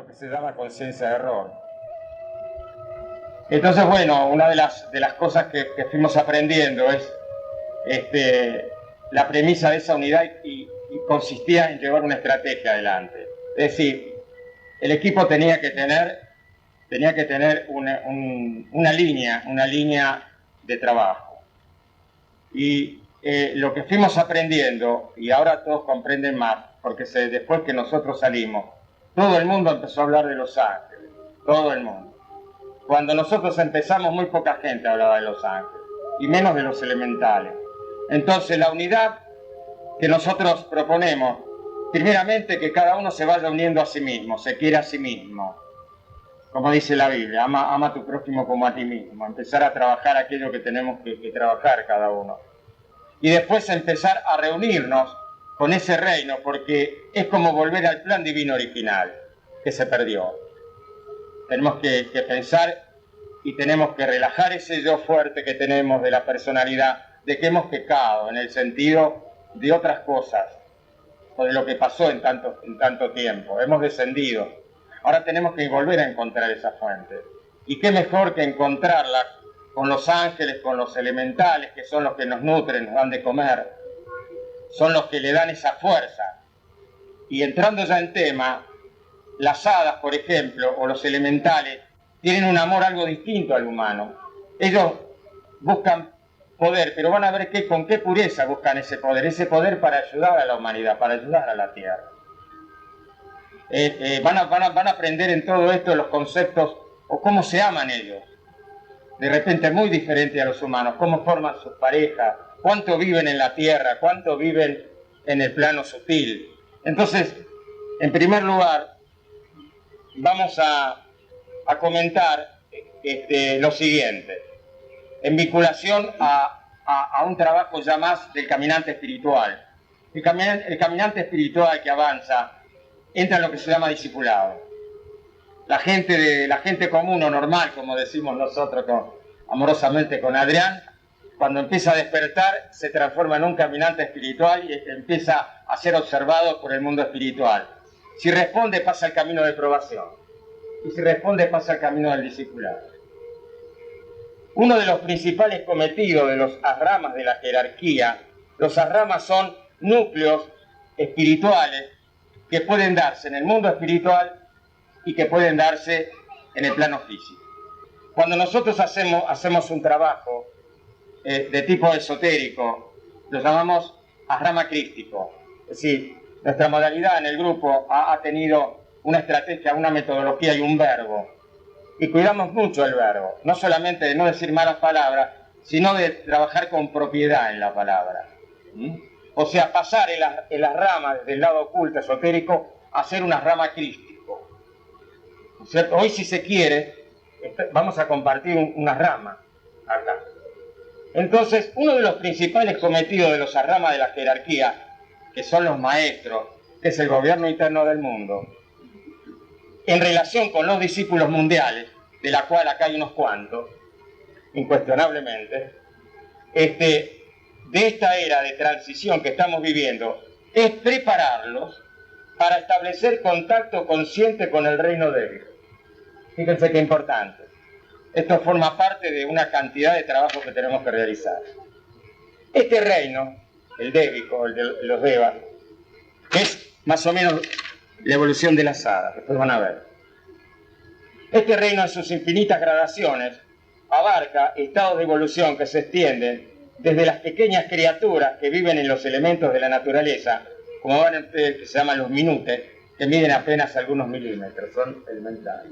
lo que se llama conciencia de error. Entonces, bueno, una de las cosas que fuimos aprendiendo es la premisa de esa unidad y consistía en llevar una estrategia adelante. Es decir, el equipo tenía que tener una línea de trabajo. Y lo que fuimos aprendiendo, y ahora todos comprenden más, porque después que nosotros salimos, todo el mundo empezó a hablar de Los Ángeles, todo el mundo. Cuando nosotros empezamos, muy poca gente hablaba de Los Ángeles, y menos de los elementales. Entonces, la unidad que nosotros proponemos, primeramente que cada uno se vaya uniendo a sí mismo, se quiera a sí mismo. Como dice la Biblia, ama a tu prójimo como a ti mismo. Empezar a trabajar aquello que tenemos que trabajar cada uno. Y después empezar a reunirnos con ese reino, porque es como volver al plan divino original, que se perdió. Tenemos que pensar y tenemos que relajar ese yo fuerte que tenemos de la personalidad, de que hemos pecado en el sentido de otras cosas, o de lo que pasó en tanto tiempo. Hemos descendido. Ahora tenemos que volver a encontrar esa fuente. Y qué mejor que encontrarla con los ángeles, con los elementales, que son los que nos nutren, nos dan de comer, son los que le dan esa fuerza. Y entrando ya en tema, las hadas, por ejemplo, o los elementales, tienen un amor algo distinto al humano. Ellos buscan poder, pero van a ver con qué pureza buscan ese poder para ayudar a la humanidad, para ayudar a la Tierra. Van a aprender en todo esto los conceptos, o cómo se aman ellos. De repente muy diferente a los humanos, cómo forman sus parejas, cuánto viven en la Tierra, cuánto viven en el plano sutil. Entonces, en primer lugar, vamos a comentar lo siguiente, en vinculación a un trabajo ya más del caminante espiritual. El caminante espiritual que avanza entra en lo que se llama discipulado. La gente común o normal, como decimos nosotros amorosamente con Adrián, cuando empieza a despertar se transforma en un caminante espiritual y empieza a ser observado por el mundo espiritual. Si responde, pasa el camino de probación. Y si responde, pasa el camino del discipulado. Uno de los principales cometidos de los asramas de la jerarquía, los asramas son núcleos espirituales que pueden darse en el mundo espiritual y que pueden darse en el plano físico. Cuando nosotros hacemos un trabajo de tipo esotérico, lo llamamos asrama crístico. Es decir, nuestra modalidad en el grupo ha tenido una estrategia, una metodología y un verbo. Y cuidamos mucho el verbo, no solamente de no decir malas palabras, sino de trabajar con propiedad en la palabra. O sea, pasar en las ramas desde el lado oculto esotérico a ser una rama crístico. ¿Cierto? Hoy, si se quiere, vamos a compartir una rama acá. Entonces, uno de los principales cometidos de los asramas de la jerarquía, que son los maestros, que es el gobierno interno del mundo, en relación con los discípulos mundiales, de la cual acá hay unos cuantos, incuestionablemente, de esta era de transición que estamos viviendo, es prepararlos para establecer contacto consciente con el reino débico. Fíjense qué importante. Esto forma parte de una cantidad de trabajo que tenemos que realizar. Este reino, el débico, el de los devas, es más o menos la evolución de las hadas, después van a ver. Este reino en sus infinitas gradaciones abarca estados de evolución que se extienden desde las pequeñas criaturas que viven en los elementos de la naturaleza, como van a ver, que se llaman los minutes, que miden apenas algunos milímetros, son elementales.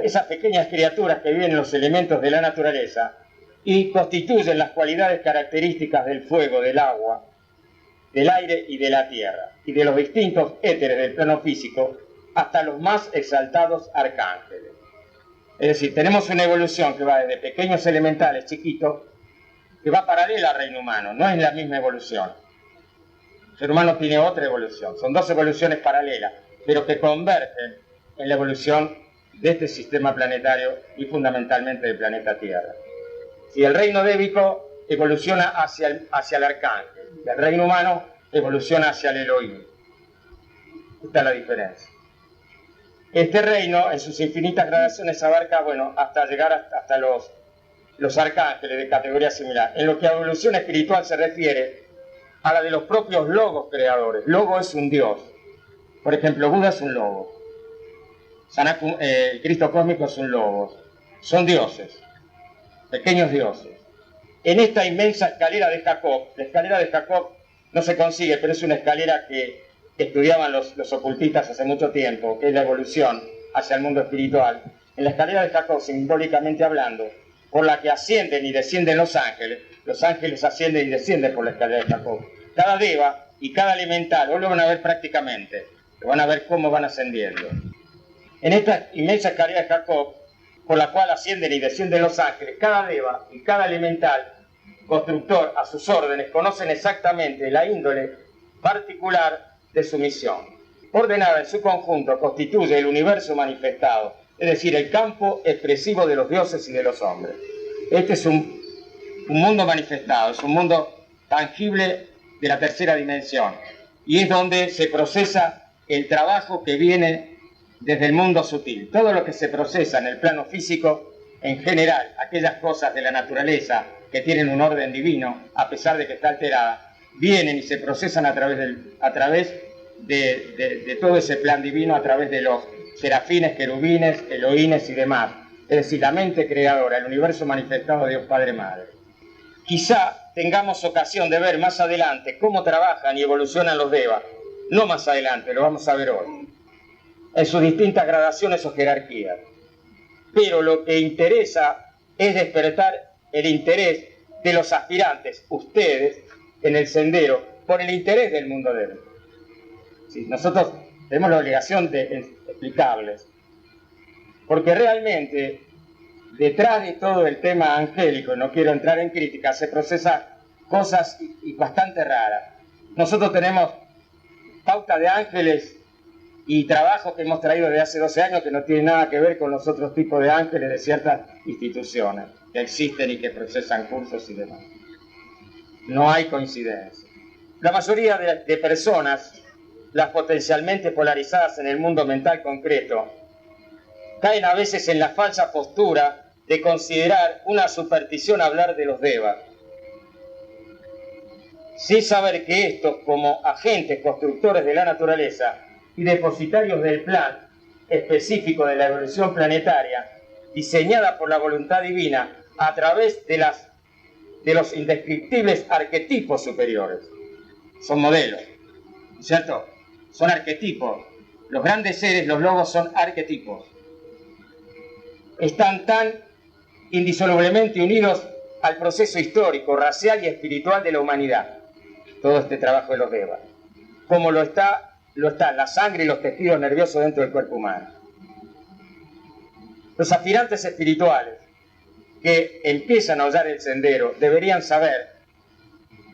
Esas pequeñas criaturas que viven en los elementos de la naturaleza y constituyen las cualidades características del fuego, del agua, del aire y de la tierra, y de los distintos éteres del plano físico, hasta los más exaltados arcángeles. Es decir, tenemos una evolución que va desde pequeños elementales chiquitos, que va paralela al reino humano, no es la misma evolución. El ser humano tiene otra evolución, son dos evoluciones paralelas, pero que convergen en la evolución de este sistema planetario y fundamentalmente del planeta Tierra. Si el reino débico evoluciona hacia el arcángel, y el reino humano evoluciona hacia el Elohim. Esta es la diferencia. Este reino, en sus infinitas gradaciones, abarca, bueno, hasta llegar hasta los arcángeles de categoría similar. En lo que a evolución espiritual se refiere, a la de los propios logos creadores. Logo es un dios. Por ejemplo, Buda es un logo. El Cristo cósmico es un logo. Son dioses, pequeños dioses. En esta inmensa escalera de Jacob, la escalera de Jacob no se consigue, pero es una escalera que estudiaban los ocultistas hace mucho tiempo, que es la evolución hacia el mundo espiritual. En la escalera de Jacob, simbólicamente hablando, por la que ascienden y descienden los ángeles ascienden y descienden por la escalera de Jacob. Cada deva y cada elemental, hoy lo van a ver prácticamente, lo van a ver cómo van ascendiendo. En esta inmensa escalera de Jacob, por la cual ascienden y descienden los ángeles, cada deva y cada elemental constructor a sus órdenes conocen exactamente la índole particular de su misión. Ordenada en su conjunto constituye el universo manifestado, es decir, el campo expresivo de los dioses y de los hombres. Este es un mundo manifestado, es un mundo tangible de la tercera dimensión, y es donde se procesa el trabajo que viene desde el mundo sutil. Todo lo que se procesa en el plano físico, en general, aquellas cosas de la naturaleza que tienen un orden divino, a pesar de que está alterada, vienen y se procesan a través de todo ese plan divino, a través de los serafines, querubines, elohines y demás. Es decir, la mente creadora, el universo manifestado de Dios Padre Madre. Quizá tengamos ocasión de ver más adelante cómo trabajan y evolucionan los devas. No más adelante, lo vamos a ver hoy, en sus distintas gradaciones o jerarquías. Pero lo que interesa es despertar el interés de los aspirantes, ustedes, en el sendero, por el interés del mundo de él. Sí, nosotros tenemos la obligación de explicarles, porque realmente detrás de todo el tema angélico, no quiero entrar en crítica, se procesa cosas y bastante raras. Nosotros tenemos pauta de ángeles y trabajos que hemos traído desde hace 12 años que no tienen nada que ver con los otros tipos de ángeles de ciertas instituciones que existen y que procesan cursos y demás. No hay coincidencia. La mayoría de personas, las potencialmente polarizadas en el mundo mental concreto, caen a veces en la falsa postura de considerar una superstición hablar de los devas, sin saber que estos, como agentes constructores de la naturaleza y depositarios del plan específico de la evolución planetaria, diseñada por la voluntad divina a través de los indescriptibles arquetipos superiores. Son modelos, ¿cierto? Son arquetipos. Los grandes seres, los logos, son arquetipos. Están tan indisolublemente unidos al proceso histórico, racial y espiritual de la humanidad, todo este trabajo de los devas, como lo están la sangre y los tejidos nerviosos dentro del cuerpo humano. Los aspirantes espirituales que empiezan a hollar el sendero deberían saber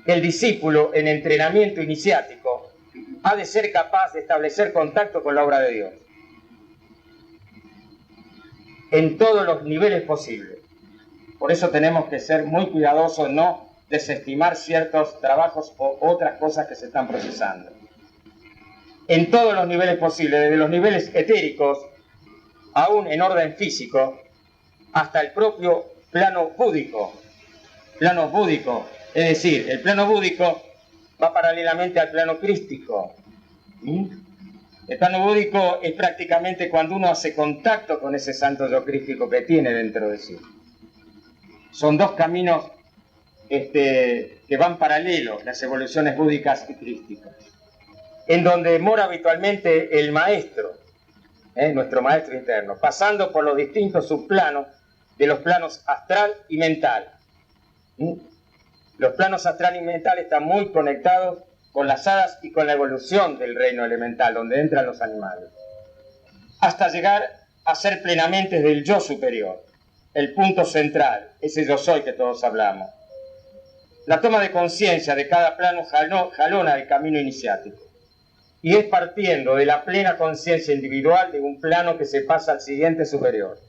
que el discípulo en entrenamiento iniciático ha de ser capaz de establecer contacto con la obra de Dios en todos los niveles posibles. Por eso tenemos que ser muy cuidadosos, no desestimar ciertos trabajos o otras cosas que se están procesando. En todos los niveles posibles, desde los niveles etéricos, aún en orden físico, hasta el propio plano búdico. Plano búdico, es decir, el plano búdico va paralelamente al plano crístico. El plano búdico es prácticamente cuando uno hace contacto con ese santo yo crístico que tiene dentro de sí. Son dos caminos que van paralelos, las evoluciones búdicas y crísticas, en donde mora habitualmente el maestro, nuestro maestro interno, pasando por los distintos subplanos de los planos astral y mental. Los planos astral y mental están muy conectados con las hadas y con la evolución del reino elemental, donde entran los animales, hasta llegar a ser plenamente del yo superior, el punto central, ese yo soy que todos hablamos. La toma de conciencia de cada plano jalona el camino iniciático, y es partiendo de la plena conciencia individual de un plano que se pasa al siguiente superior.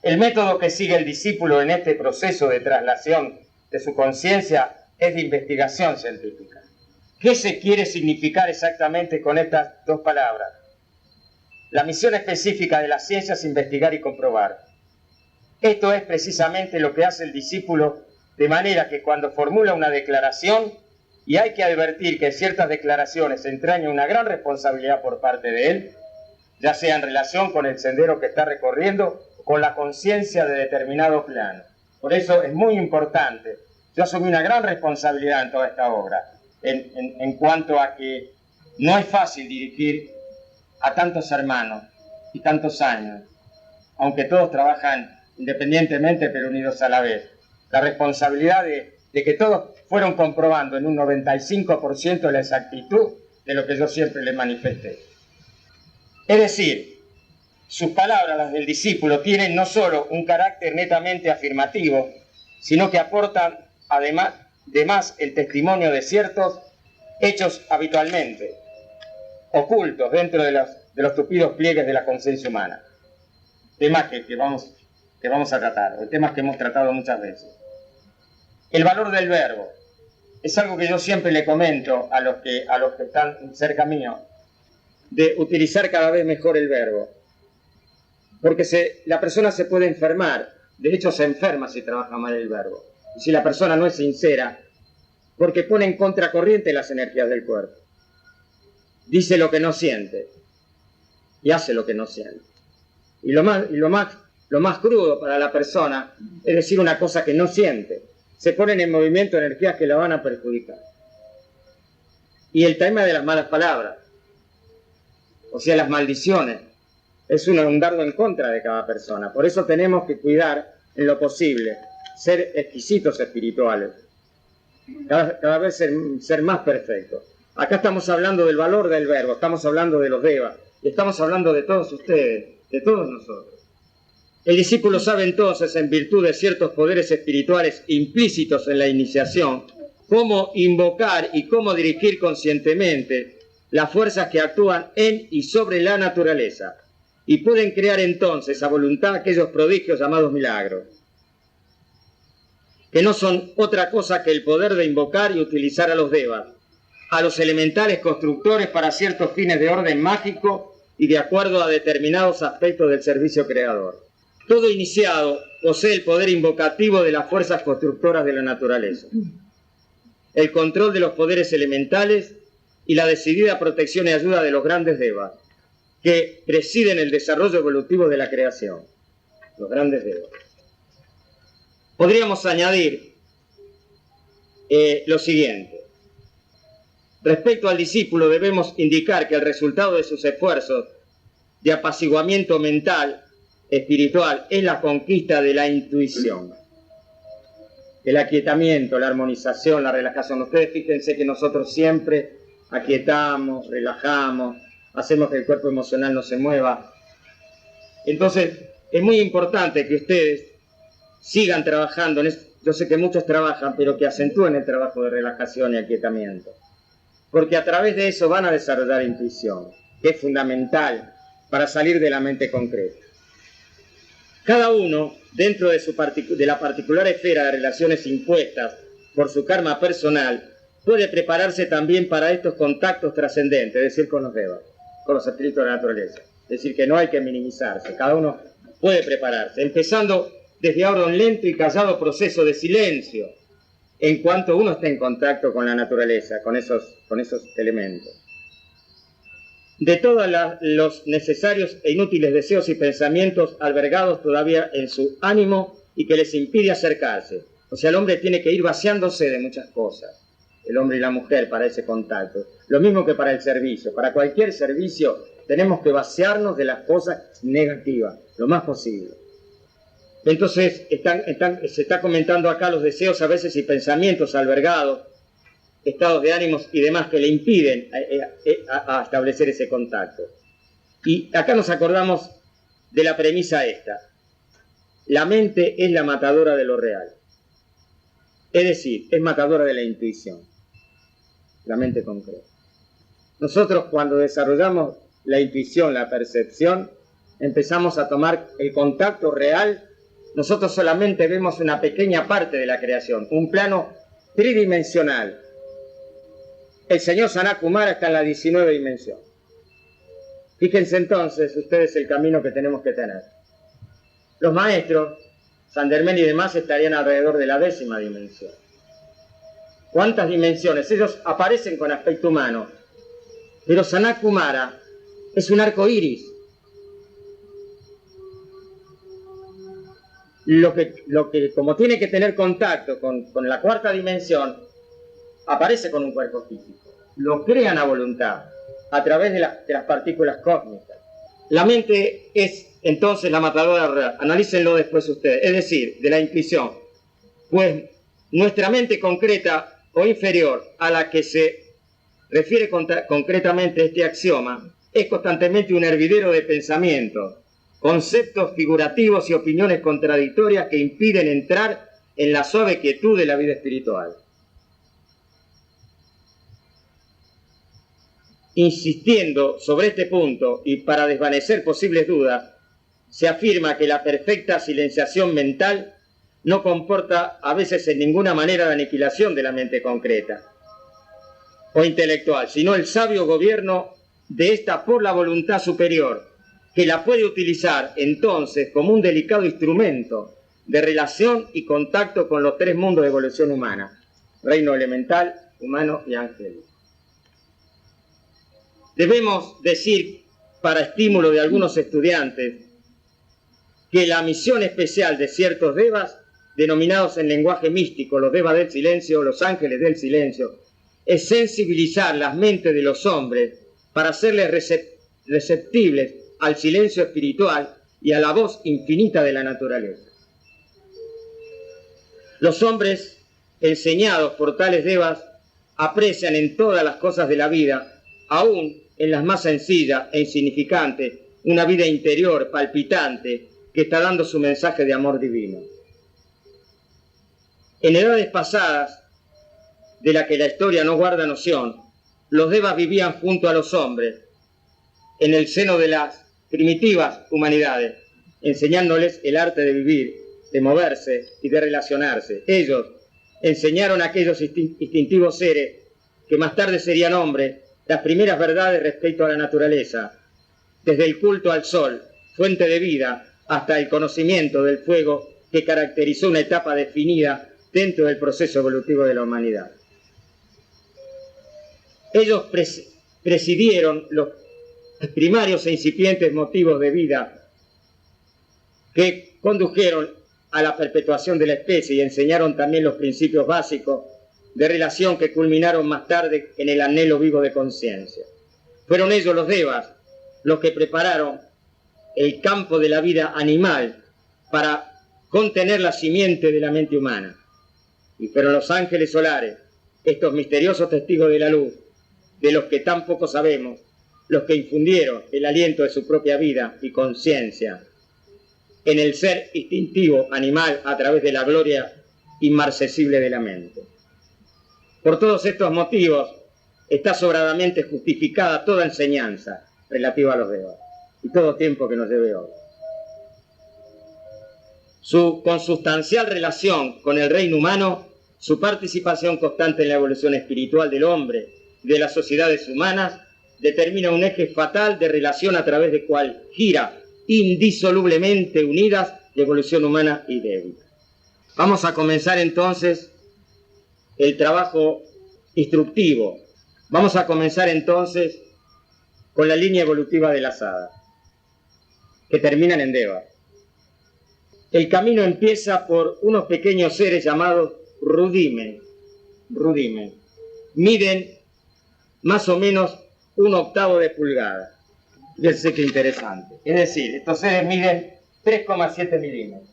El método que sigue el discípulo en este proceso de traslación de su conciencia es de investigación científica. ¿Qué se quiere significar exactamente con estas dos palabras? La misión específica de la ciencia es investigar y comprobar. Esto es precisamente lo que hace el discípulo, de manera que cuando formula una declaración, y hay que advertir que ciertas declaraciones entrañan una gran responsabilidad por parte de él, ya sea en relación con el sendero que está recorriendo o con la conciencia de determinado plano. Por eso es muy importante. Yo asumí una gran responsabilidad en toda esta obra, en cuanto a que no es fácil dirigir a tantos hermanos y tantos años, aunque todos trabajan independientemente pero unidos a la vez. La responsabilidad de que todos fueron comprobando en un 95% la exactitud de lo que yo siempre les manifesté. Es decir, sus palabras, las del discípulo, tienen no solo un carácter netamente afirmativo, sino que aportan además el testimonio de ciertos hechos habitualmente ocultos dentro de los tupidos pliegues de la conciencia humana. Temas que vamos a tratar, o temas que hemos tratado muchas veces. El valor del verbo es algo que yo siempre le comento a los que están cerca mío, de utilizar cada vez mejor el verbo. Porque la persona se puede enfermar, de hecho se enferma si trabaja mal el verbo. Y si la persona no es sincera, porque pone en contracorriente las energías del cuerpo. Dice lo que no siente y hace lo que no siente. Y lo más crudo para la persona es decir una cosa que no siente. Se ponen en movimiento energías que la van a perjudicar. Y el tema de las malas palabras, o sea, las maldiciones, es un dardo en contra de cada persona. Por eso tenemos que cuidar en lo posible, ser exquisitos espirituales, cada vez ser más perfectos. Acá estamos hablando del valor del verbo, estamos hablando de los devas, y estamos hablando de todos ustedes, de todos nosotros. El discípulo sabe entonces, en virtud de ciertos poderes espirituales implícitos en la iniciación, cómo invocar y cómo dirigir conscientemente las fuerzas que actúan en y sobre la naturaleza, y pueden crear entonces a voluntad aquellos prodigios llamados milagros, que no son otra cosa que el poder de invocar y utilizar a los devas, a los elementales constructores para ciertos fines de orden mágico y de acuerdo a determinados aspectos del servicio creador. Todo iniciado posee el poder invocativo de las fuerzas constructoras de la naturaleza, el control de los poderes elementales y la decidida protección y ayuda de los grandes devas, que presiden el desarrollo evolutivo de la creación. Los grandes devas. Podríamos añadir lo siguiente. Respecto al discípulo debemos indicar que el resultado de sus esfuerzos de apaciguamiento mental, espiritual, es la conquista de la intuición. El aquietamiento, la armonización, la relajación. Ustedes fíjense que nosotros siempre aquietamos, relajamos, hacemos que el cuerpo emocional no se mueva. Entonces, es muy importante que ustedes sigan trabajando. Yo sé que muchos trabajan, pero que acentúen el trabajo de relajación y aquietamiento. Porque a través de eso van a desarrollar intuición, que es fundamental para salir de la mente concreta. Cada uno, dentro de la particular esfera de relaciones impuestas por su karma personal, puede prepararse también para estos contactos trascendentes, es decir, con los devas, con los espíritus de la naturaleza. Es decir, que no hay que minimizarse, cada uno puede prepararse, empezando desde ahora un lento y callado proceso de silencio, en cuanto uno está en contacto con la naturaleza, con esos elementos. De todos los necesarios e inútiles deseos y pensamientos albergados todavía en su ánimo y que les impide acercarse. O sea, el hombre tiene que ir vaciándose de muchas cosas, el hombre y la mujer, para ese contacto. Lo mismo que para el servicio. Para cualquier servicio tenemos que vaciarnos de las cosas negativas, lo más posible. Entonces, se está comentando acá los deseos a veces y pensamientos albergados, estados de ánimos y demás que le impiden a establecer ese contacto. Y acá nos acordamos de la premisa esta. La mente es la matadora de lo real. Es decir, es matadora de la intuición. La mente concreta. Nosotros cuando desarrollamos la intuición, la percepción, empezamos a tomar el contacto real. Nosotros solamente vemos una pequeña parte de la creación, un plano tridimensional. el señor Sanat Kumara está en la 19 dimensión. Fíjense entonces ustedes el camino que tenemos que tener. Los maestros, Saint Germain y demás, estarían alrededor de la 10ª dimensión. ¿Cuántas dimensiones? Ellos aparecen con aspecto humano, pero Sanat Kumara es un arco iris. Lo que como tiene que tener contacto con la 4ª dimensión, aparece con un cuerpo físico. Lo crean a voluntad, a través de las partículas cósmicas. La mente es entonces la matadora real. Analícenlo después ustedes. Es decir, de la intuición. Pues nuestra mente concreta o inferior a la que se refiere concretamente este axioma es constantemente un hervidero de pensamientos, conceptos figurativos y opiniones contradictorias que impiden entrar en la suave quietud de la vida espiritual. Insistiendo sobre este punto y para desvanecer posibles dudas, se afirma que la perfecta silenciación mental no comporta a veces en ninguna manera la aniquilación de la mente concreta o intelectual, sino el sabio gobierno de esta por la voluntad superior, que la puede utilizar entonces como un delicado instrumento de relación y contacto con los 3 mundos de evolución humana: reino elemental, humano y angélico. Debemos decir, para estímulo de algunos estudiantes, que la misión especial de ciertos devas, denominados en lenguaje místico los devas del silencio o los ángeles del silencio, es sensibilizar las mentes de los hombres para hacerles receptibles al silencio espiritual y a la voz infinita de la naturaleza. Los hombres enseñados por tales devas aprecian en todas las cosas de la vida, aún en las más sencillas e insignificantes, una vida interior palpitante que está dando su mensaje de amor divino. En edades pasadas, de la que la historia no guarda noción, los devas vivían junto a los hombres, en el seno de las primitivas humanidades, enseñándoles el arte de vivir, de moverse y de relacionarse. Ellos enseñaron a aquellos instintivos seres, que más tarde serían hombres, las primeras verdades respecto a la naturaleza, desde el culto al sol, fuente de vida, hasta el conocimiento del fuego que caracterizó una etapa definida dentro del proceso evolutivo de la humanidad. Ellos presidieron los primarios e incipientes motivos de vida que condujeron a la perpetuación de la especie y enseñaron también los principios básicos de relación que culminaron más tarde en el anhelo vivo de conciencia. Fueron ellos, los devas, los que prepararon el campo de la vida animal para contener la simiente de la mente humana. Y fueron los ángeles solares, estos misteriosos testigos de la luz, de los que tan poco sabemos, los que infundieron el aliento de su propia vida y conciencia en el ser instintivo animal a través de la gloria inmarcesible de la mente. Por todos estos motivos está sobradamente justificada toda enseñanza relativa a los devas y todo tiempo que nos lleve hoy. Su consustancial relación con el reino humano, su participación constante en la evolución espiritual del hombre y de las sociedades humanas, determina un eje fatal de relación a través del cual gira indisolublemente unidas la evolución humana y débil. Vamos a comenzar entonces el trabajo instructivo. Vamos a comenzar entonces con la línea evolutiva de las hadas, que terminan en Deva. El camino empieza por unos pequeños seres llamados Rudimen. Miden más o menos 1/8 de pulgada. Fíjense qué interesante. Es decir, estos seres miden 3,7 milímetros.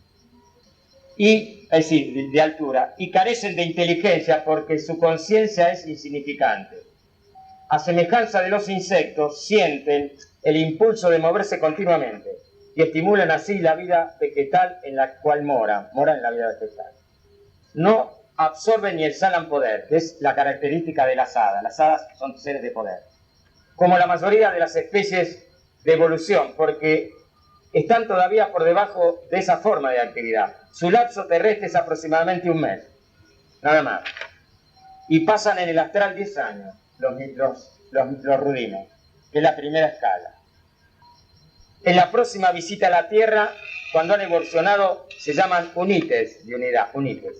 Es decir, de altura. Y carecen de inteligencia porque su conciencia es insignificante. A semejanza de los insectos, sienten el impulso de moverse continuamente y estimulan así la vida vegetal en la cual moran en la vida vegetal. No absorben ni exhalan poder, que es la característica de las hadas. Las hadas son seres de poder, como la mayoría de las especies de evolución, porque están todavía por debajo de esa forma de actividad. Su lapso terrestre es aproximadamente un mes, nada más, y pasan en el astral 10 años. los rudimes, que es la primera escala. En la próxima visita a la Tierra, cuando han evolucionado, se llaman unites de unidad, unites.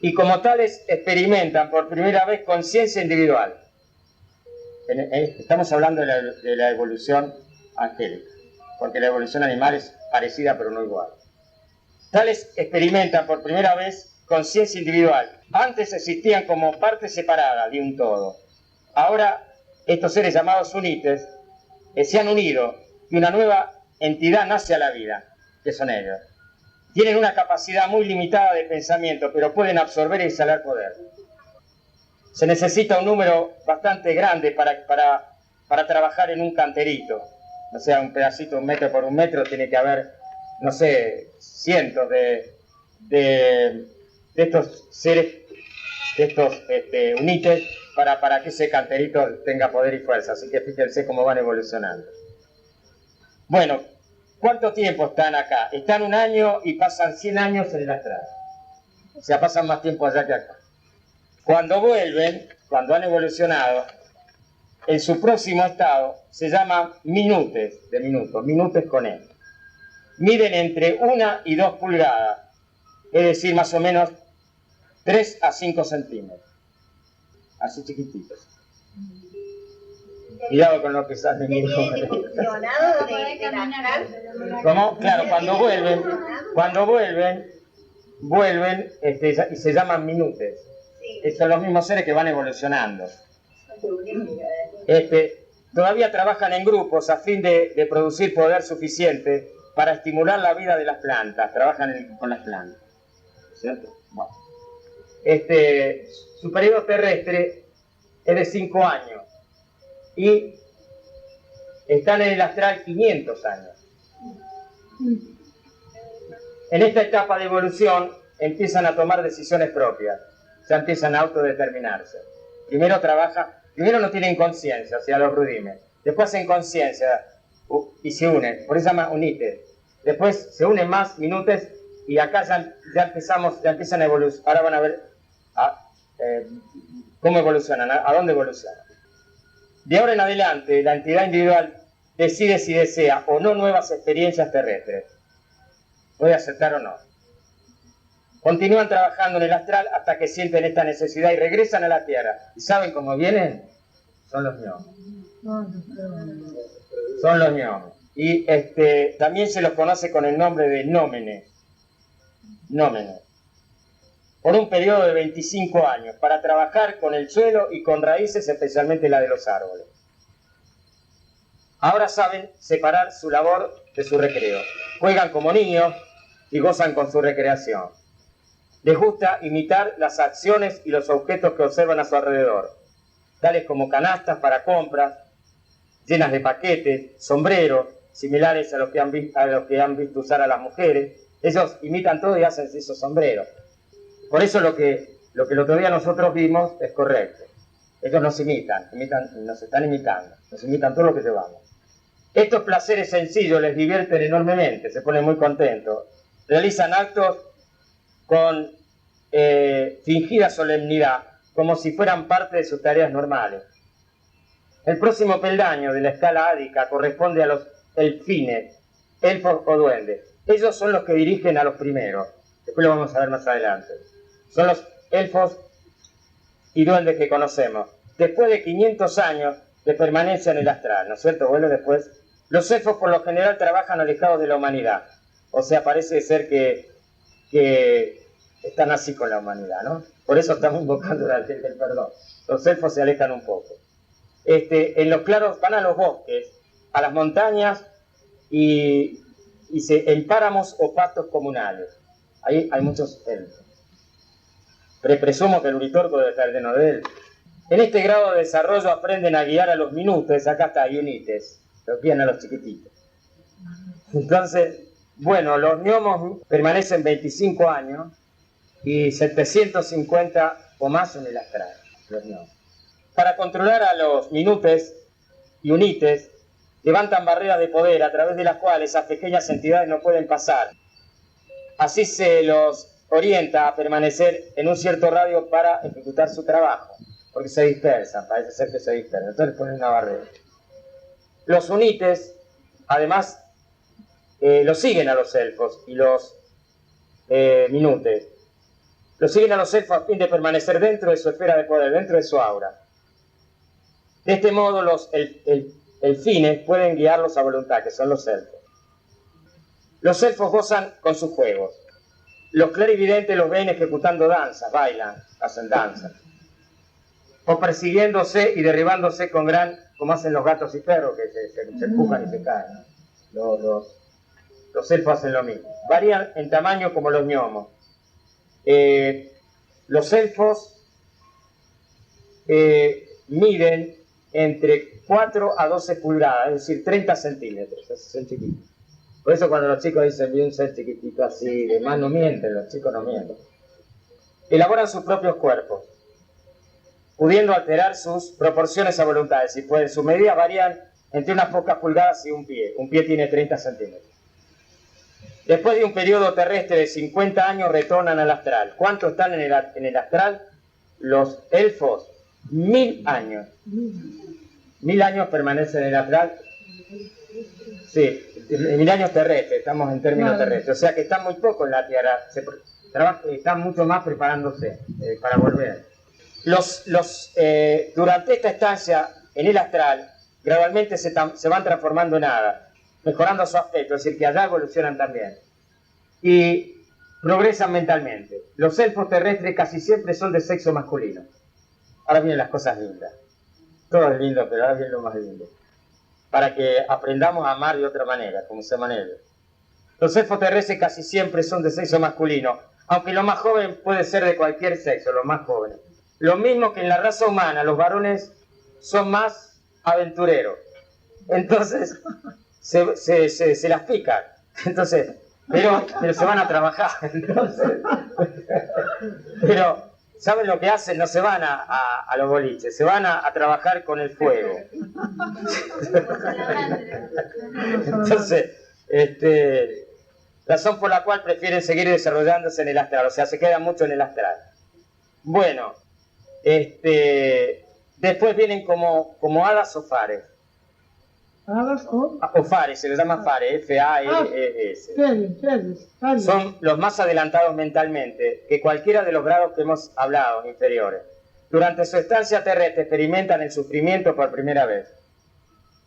Y como tales experimentan por primera vez conciencia individual. Estamos hablando de la evolución angélica, porque la evolución animal es parecida pero no igual. Tales experimentan por primera vez conciencia individual. Antes existían como partes separadas de un todo. Ahora estos seres llamados unites se han unido y una nueva entidad nace a la vida, que son ellos. Tienen una capacidad muy limitada de pensamiento, pero pueden absorber y exhalar poder. Se necesita un número bastante grande para trabajar en un canterito. O sea, un pedacito, 1 metro por 1 metro, tiene que haber, no sé, cientos de estos seres, de estos unites, para que ese canterito tenga poder y fuerza. Así que fíjense cómo van evolucionando. Bueno, ¿cuánto tiempo están acá? Están 1 año y pasan 100 años en el astral. O sea, pasan más tiempo allá que acá. Cuando vuelven, cuando han evolucionado, en su próximo estado se llama minutes, de minutos, minutes con E. Miden entre 1 y 2 pulgadas, es decir, más o menos 3 a 5 centímetros. Así chiquititos. Cuidado con lo que sale. ¿Cómo? Claro, cuando vuelven y se llaman minutes. Son los mismos seres que van evolucionando. Todavía trabajan en grupos a fin de producir poder suficiente para estimular la vida de las plantas. Trabajan con las plantas. ¿Cierto? Bueno. Su periodo terrestre es de 5 años y están en el astral 500 años. En esta etapa de evolución empiezan a tomar decisiones propias, ya empiezan a autodeterminarse. Primero no tienen conciencia, o sea, los rudimes. Después hacen conciencia y se unen, por eso se llama unite. Después se unen más minutes y acá ya empiezan a evolucionar. Ahora van a ver cómo evolucionan, a dónde evolucionan. De ahora en adelante, la entidad individual decide si desea o no nuevas experiencias terrestres. Puede aceptar o no. Continúan trabajando en el astral hasta que sienten esta necesidad y regresan a la Tierra. ¿Y saben cómo vienen? Son los gnomos. Son los gnomos. Y también se los conoce con el nombre de nómenes. Nómenes. Por un periodo de 25 años, para trabajar con el suelo y con raíces, especialmente la de los árboles. Ahora saben separar su labor de su recreo. Juegan como niños y gozan con su recreación. Les gusta imitar las acciones y los objetos que observan a su alrededor, tales como canastas para compras, llenas de paquetes, sombreros, similares a los que han visto usar a las mujeres. Ellos imitan todo y hacen esos sombreros. Por eso lo que el otro día nosotros vimos es correcto. Ellos nos nos están imitando, nos imitan todo lo que llevamos. Estos placeres sencillos les divierten enormemente, se ponen muy contentos. Realizan actos con fingida solemnidad, como si fueran parte de sus tareas normales. El próximo peldaño de la escala ádica corresponde a los elfines, elfos o duendes. Ellos son los que dirigen a los primeros. Después lo vamos a ver más adelante. Son los elfos y duendes que conocemos. Después de 500 años de permanencia en el astral, ¿no es cierto? Bueno, después, los elfos por lo general trabajan alejados de la humanidad. O sea, parece ser que están así con la humanidad, ¿no? Por eso estamos invocando el perdón. Los elfos se alejan un poco. En los claros van a los bosques, a las montañas y en páramos o pastos comunales. Ahí hay muchos elfos. Presumo que el Uritorco debe estar lleno de él. En este grado de desarrollo aprenden a guiar a los minutes, acá está, unites, los guían a los chiquititos. Entonces, bueno, los gnomos permanecen 25 años y 750 o más en el astral, los gnomos. Para controlar a los minutes y unites, levantan barreras de poder a través de las cuales esas pequeñas entidades no pueden pasar. Así se los orienta a permanecer en un cierto radio para ejecutar su trabajo. porque se dispersan, parece ser que se dispersan, entonces ponen una barrera. Los sunites, además, los siguen a los elfos y los minutes. Los siguen a los elfos a fin de permanecer dentro de su esfera de poder, dentro de su aura. De este modo, los elfines pueden guiarlos a voluntad, que son los elfos. Los elfos gozan con sus juegos. Los clarividentes los ven ejecutando danzas, bailan, hacen danzas. O persiguiéndose y derribándose con como hacen los gatos y perros, que se empujan y se caen, ¿no? Los elfos hacen lo mismo. Varían en tamaño como los gnomos. Los elfos miden entre 4 a 12 pulgadas, es decir, 30 centímetros, son chiquitos. Por eso cuando los chicos dicen, vi un ser chiquitito así, de más no mienten, los chicos no mienten. Elaboran sus propios cuerpos, pudiendo alterar sus proporciones a voluntad, es decir, sus medidas varían entre unas pocas pulgadas y un pie. Un pie tiene 30 centímetros. Después de un periodo terrestre de 50 años retornan al astral. ¿Cuánto están en el astral? Los elfos, 1000 años. 1000 años permanecen en el astral. Sí, 1000 años terrestres, estamos en términos terrestres. O sea que están muy poco en la Tierra, están mucho más preparándose para volver. Durante esta estancia en el astral, gradualmente se van transformando en hadas, mejorando su aspecto, es decir, que allá evolucionan también. Y progresan mentalmente. Los elfos terrestres casi siempre son de sexo masculino. Ahora vienen las cosas lindas. Todo es lindo, pero ahora viene lo más lindo. Para que aprendamos a amar de otra manera, como se llama ellos. Los elfos terrestres casi siempre son de sexo masculino, aunque lo más joven puede ser de cualquier sexo, los más jóvenes. Lo mismo que en la raza humana, los varones son más aventureros. Entonces, se las pican. Entonces, pero se van a trabajar. Entonces, pero, ¿saben lo que hacen? No se van a los boliches, se van a trabajar con el fuego. Entonces, razón por la cual prefieren seguir desarrollándose en el astral, o sea, se quedan mucho en el astral. Bueno, después vienen como hadas o fares. ¿Hadas o fares? Se les llama fares, F-A-R-E-S. Son los más adelantados mentalmente que cualquiera de los grados que hemos hablado, inferiores. Durante su estancia terrestre experimentan el sufrimiento por primera vez.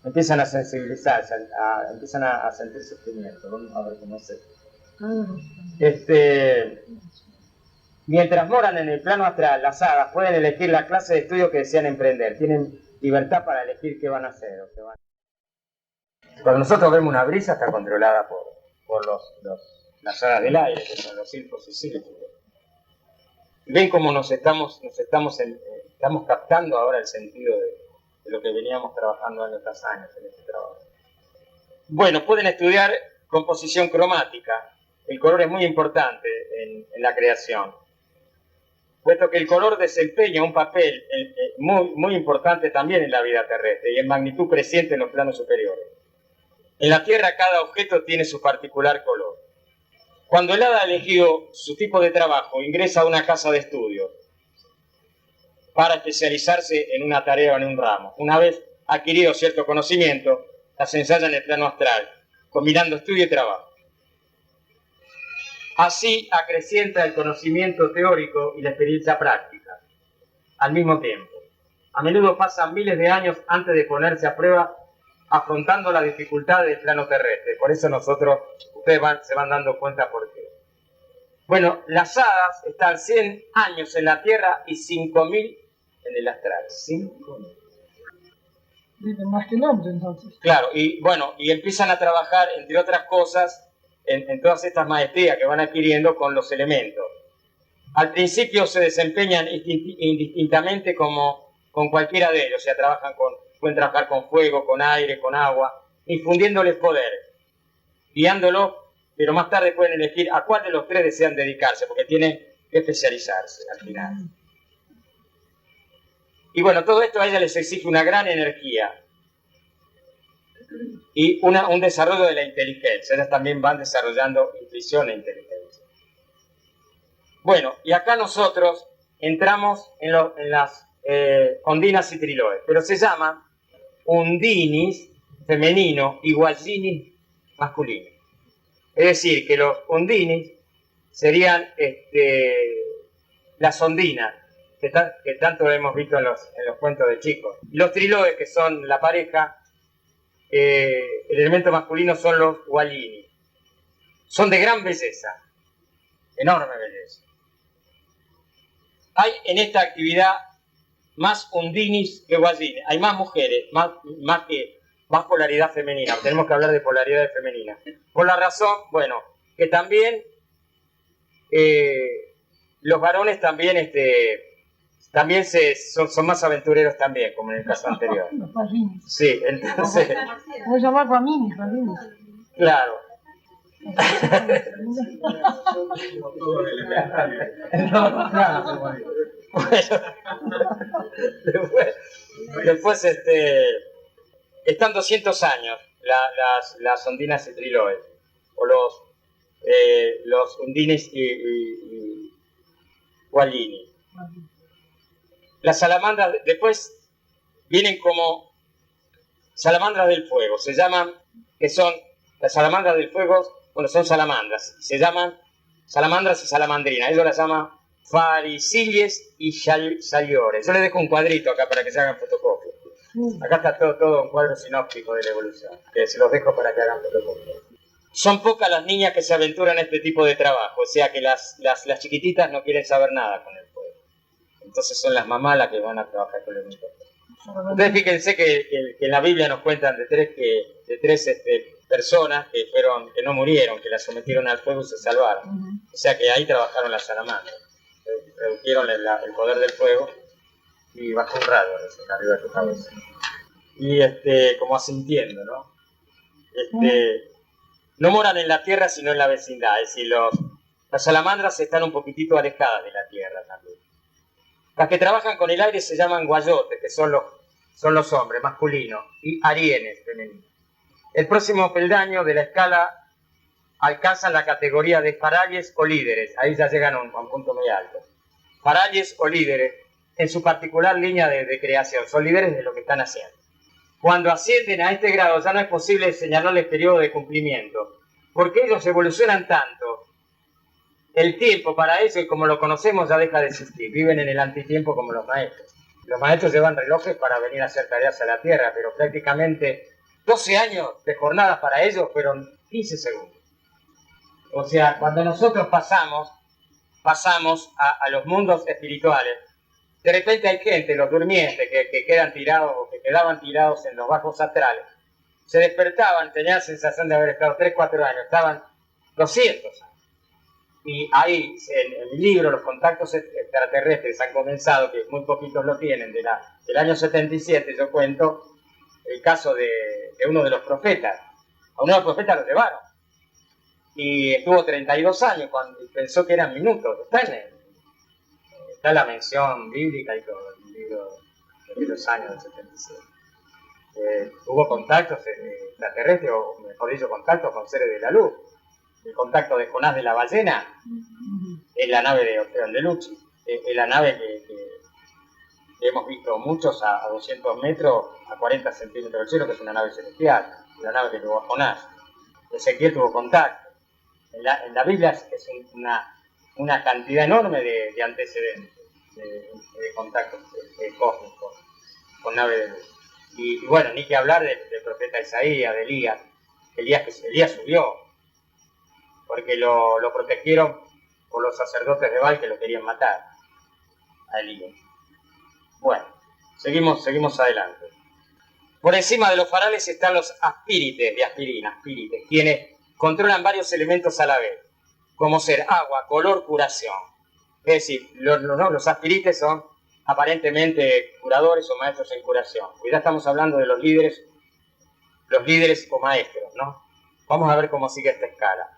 Empiezan a sensibilizarse, empiezan a sentir sufrimiento. Vamos a ver cómo es esto. Mientras moran en el plano astral, las hadas pueden elegir la clase de estudio que desean emprender. Tienen libertad para elegir qué van a hacer. Cuando nosotros vemos una brisa, está controlada por las hadas del aire, que son los silfos y sílfidos. Ven cómo estamos captando ahora el sentido de lo que veníamos trabajando años tras años en este trabajo. Bueno, pueden estudiar composición cromática. El color es muy importante en la creación, puesto que el color desempeña un papel muy importante también en la vida terrestre y en magnitud creciente en los planos superiores. En la Tierra cada objeto tiene su particular color. Cuando el hada ha elegido su tipo de trabajo, ingresa a una casa de estudio para especializarse en una tarea o en un ramo. Una vez adquirido cierto conocimiento, las ensaya en el plano astral, combinando estudio y trabajo. Así acrecienta el conocimiento teórico y la experiencia práctica al mismo tiempo. A menudo pasan miles de años antes de ponerse a prueba, afrontando la dificultad del plano terrestre. Por eso ustedes se van dando cuenta por qué. Bueno, las hadas están 100 años en la Tierra y 5000 en el astral. 5000. Más que el hombre, entonces. Claro, y empiezan a trabajar, entre otras cosas, en todas estas maestrías que van adquiriendo con los elementos. Al principio se desempeñan indistintamente como con cualquiera de ellos, o sea, pueden trabajar con fuego, con aire, con agua, infundiéndoles poder, guiándolos, pero más tarde pueden elegir a cuál de los tres desean dedicarse, porque tienen que especializarse al final. Y bueno, todo esto a ellas les exige una gran energía y un desarrollo de la inteligencia. Ellas también van desarrollando intuición e inteligencia. Bueno, y acá nosotros entramos en ondinas y triloes, pero se llaman undinis femenino y guayinis masculino. Es decir, que los undinis serían las ondinas, que tanto hemos visto en los cuentos de chicos. Los triloes, que son la pareja, el elemento masculino son los guayinis. Son de gran belleza, enorme belleza. Hay en esta actividad más undinis que guayinis. Hay más mujeres, más polaridad femenina. Tenemos que hablar de polaridad femenina. Por la razón, bueno, que también los varones también, también son más aventureros también, como en el caso anterior. Los guayinis. Sí, entonces, Voy a llamar guaminis, guaminis. claro. Después están 200 años las ondinas y triloes, o los undines y gualini. Las salamandras después vienen como salamandras del fuego, se llaman, que son las salamandras del fuego. Bueno, son salamandras, se llaman salamandras y salamandrinas, ellos las llaman faricilles y saliores. Yo les dejo un cuadrito acá para que se hagan fotocopia. Acá está todo un cuadro sinóptico de la evolución, que se los dejo para que hagan fotocopia. Son pocas las niñas que se aventuran a este tipo de trabajo, o sea que las chiquititas no quieren saber nada con el fuego. Entonces son las mamás las que van a trabajar con el fuego. Ustedes fíjense que en la Biblia nos cuentan de tres personas que no murieron, que las sometieron al fuego y se salvaron. O sea que ahí trabajaron las salamandras, redujeron el poder del fuego y bajó un rayo arriba de tu cabeza. Y como asintiendo, ¿no? No moran en la tierra sino en la vecindad, es decir, las salamandras están un poquitito alejadas de la tierra también. Las que trabajan con el aire se llaman guayotes, que son los hombres masculinos, y arienes femeninos. El próximo peldaño de la escala alcanzan la categoría de faralles o líderes, ahí ya llegan a un punto muy alto. Faralles o líderes, en su particular línea de creación, son líderes de lo que están haciendo. Cuando ascienden a este grado ya no es posible señalarles periodo de cumplimiento, porque ellos evolucionan tanto, el tiempo para eso, y como lo conocemos, ya deja de existir. Viven en el antitiempo como los maestros. Los maestros llevan relojes para venir a hacer tareas a la Tierra, pero prácticamente 12 años de jornada para ellos fueron 15 segundos. O sea, cuando nosotros pasamos a los mundos espirituales, de repente hay gente, los durmientes, que quedan tirados o que quedaban tirados en los bajos astrales. Se despertaban, tenían la sensación de haber estado 3, 4 años, estaban 200 años. Y ahí, en mi libro, Los contactos extraterrestres han comenzado, que muy poquitos lo tienen, del año 77, yo cuento el caso de uno de los profetas. A uno de los profetas lo llevaron. Y estuvo 32 años, cuando pensó que eran minutos. Está la mención bíblica y todo, el libro de los años del 77. Hubo contactos extraterrestres, o mejor dicho, contactos con seres de la luz. El contacto de Jonás de la ballena es la nave de Orfeo Angelucci, es la nave que hemos visto muchos a 200 metros, a 40 centímetros del cielo, que es una nave celestial, la nave que tuvo Jonás. Ezequiel tuvo contacto. En la Biblia es una cantidad enorme de antecedentes, de contactos cósmicos con nave de luz. Y bueno, ni que hablar del profeta Isaías, de Elías. Elías subió, porque lo protegieron por los sacerdotes de Baal que lo querían matar a Elías. Bueno, seguimos adelante. Por encima de los farales están los aspírites de aspirina, quienes controlan varios elementos a la vez, como ser agua, color, curación. Es decir, los aspirites son aparentemente curadores o maestros en curación. Hoy ya estamos hablando de los líderes o maestros, ¿no? Vamos a ver cómo sigue esta escala.